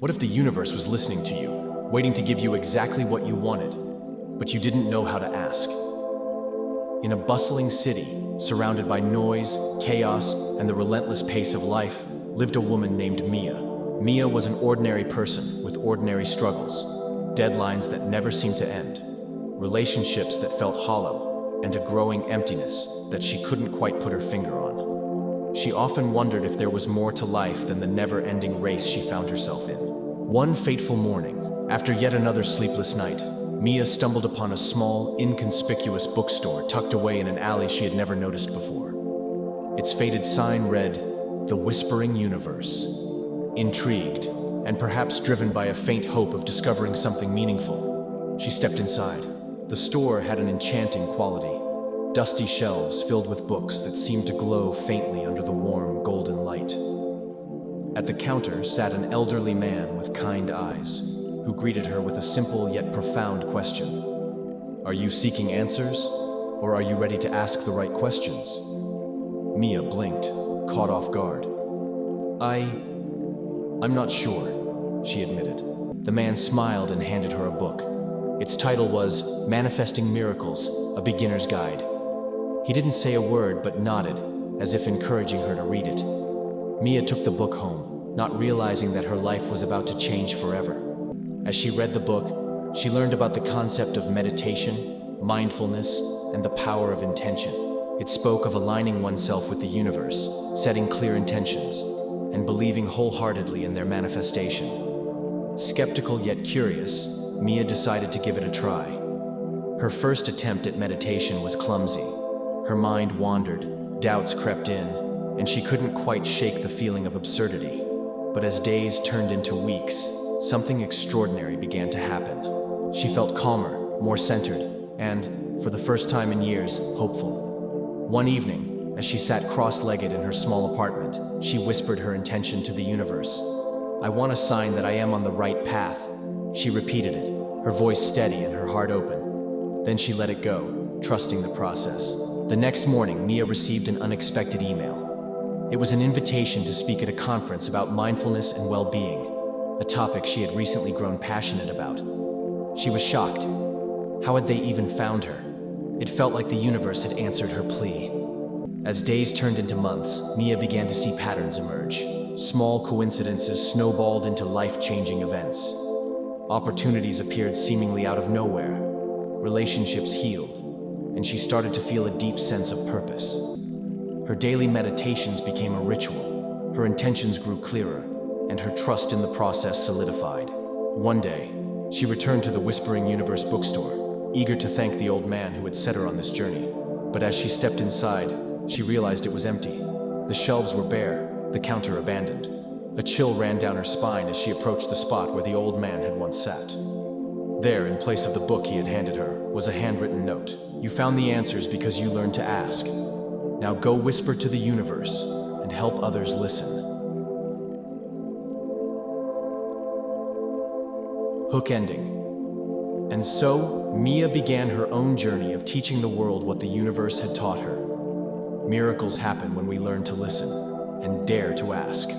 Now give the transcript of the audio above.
What if the universe was listening to you, waiting to give you exactly what you wanted, but you didn't know how to ask? In a bustling city, surrounded by noise, chaos, and the relentless pace of life, lived a woman named Mia. Mia was an ordinary person with ordinary struggles, deadlines that never seemed to end, relationships that felt hollow, and a growing emptiness that she couldn't quite put her finger on. She often wondered if there was more to life than the never-ending race she found herself in. One fateful morning, after yet another sleepless night, Mia stumbled upon a small, inconspicuous bookstore tucked away in an alley she had never noticed before. Its faded sign read, "The Whispering Universe." Intrigued, and perhaps driven by a faint hope of discovering something meaningful, she stepped inside. The store had an enchanting quality. Dusty shelves filled with books that seemed to glow faintly under the warm, golden light. At the counter sat an elderly man with kind eyes, who greeted her with a simple yet profound question. "Are you seeking answers, or are you ready to ask the right questions?" Mia blinked, caught off guard. I'm not sure," she admitted. The man smiled and handed her a book. Its title was Manifesting Miracles, A Beginner's Guide. He didn't say a word but nodded, as if encouraging her to read it. Mia took the book home, not realizing that her life was about to change forever. As she read the book, she learned about the concept of meditation, mindfulness, and the power of intention. It spoke of aligning oneself with the universe, setting clear intentions, and believing wholeheartedly in their manifestation. Skeptical yet curious, Mia decided to give it a try. Her first attempt at meditation was clumsy. Her mind wandered, doubts crept in, and she couldn't quite shake the feeling of absurdity. But as days turned into weeks, something extraordinary began to happen. She felt calmer, more centered, and, for the first time in years, hopeful. One evening, as she sat cross-legged in her small apartment, she whispered her intention to the universe. "I want a sign that I am on the right path." She repeated it, her voice steady and her heart open. Then she let it go, trusting the process. The next morning, Mia received an unexpected email. It was an invitation to speak at a conference about mindfulness and well-being, a topic she had recently grown passionate about. She was shocked. How had they even found her? It felt like the universe had answered her plea. As days turned into months, Mia began to see patterns emerge. Small coincidences snowballed into life-changing events. Opportunities appeared seemingly out of nowhere. Relationships healed, and she started to feel a deep sense of purpose. Her daily meditations became a ritual. Her intentions grew clearer, and her trust in the process solidified. One day, she returned to the Whispering Universe bookstore, eager to thank the old man who had set her on this journey. But as she stepped inside, she realized it was empty. The shelves were bare, the counter abandoned. A chill ran down her spine as she approached the spot where the old man had once sat. There, in place of the book he had handed her, was a handwritten note. "You found the answers because you learned to ask. Now go whisper to the universe and help others listen." Hook ending. And so, Mia began her own journey of teaching the world what the universe had taught her. Miracles happen when we learn to listen and dare to ask.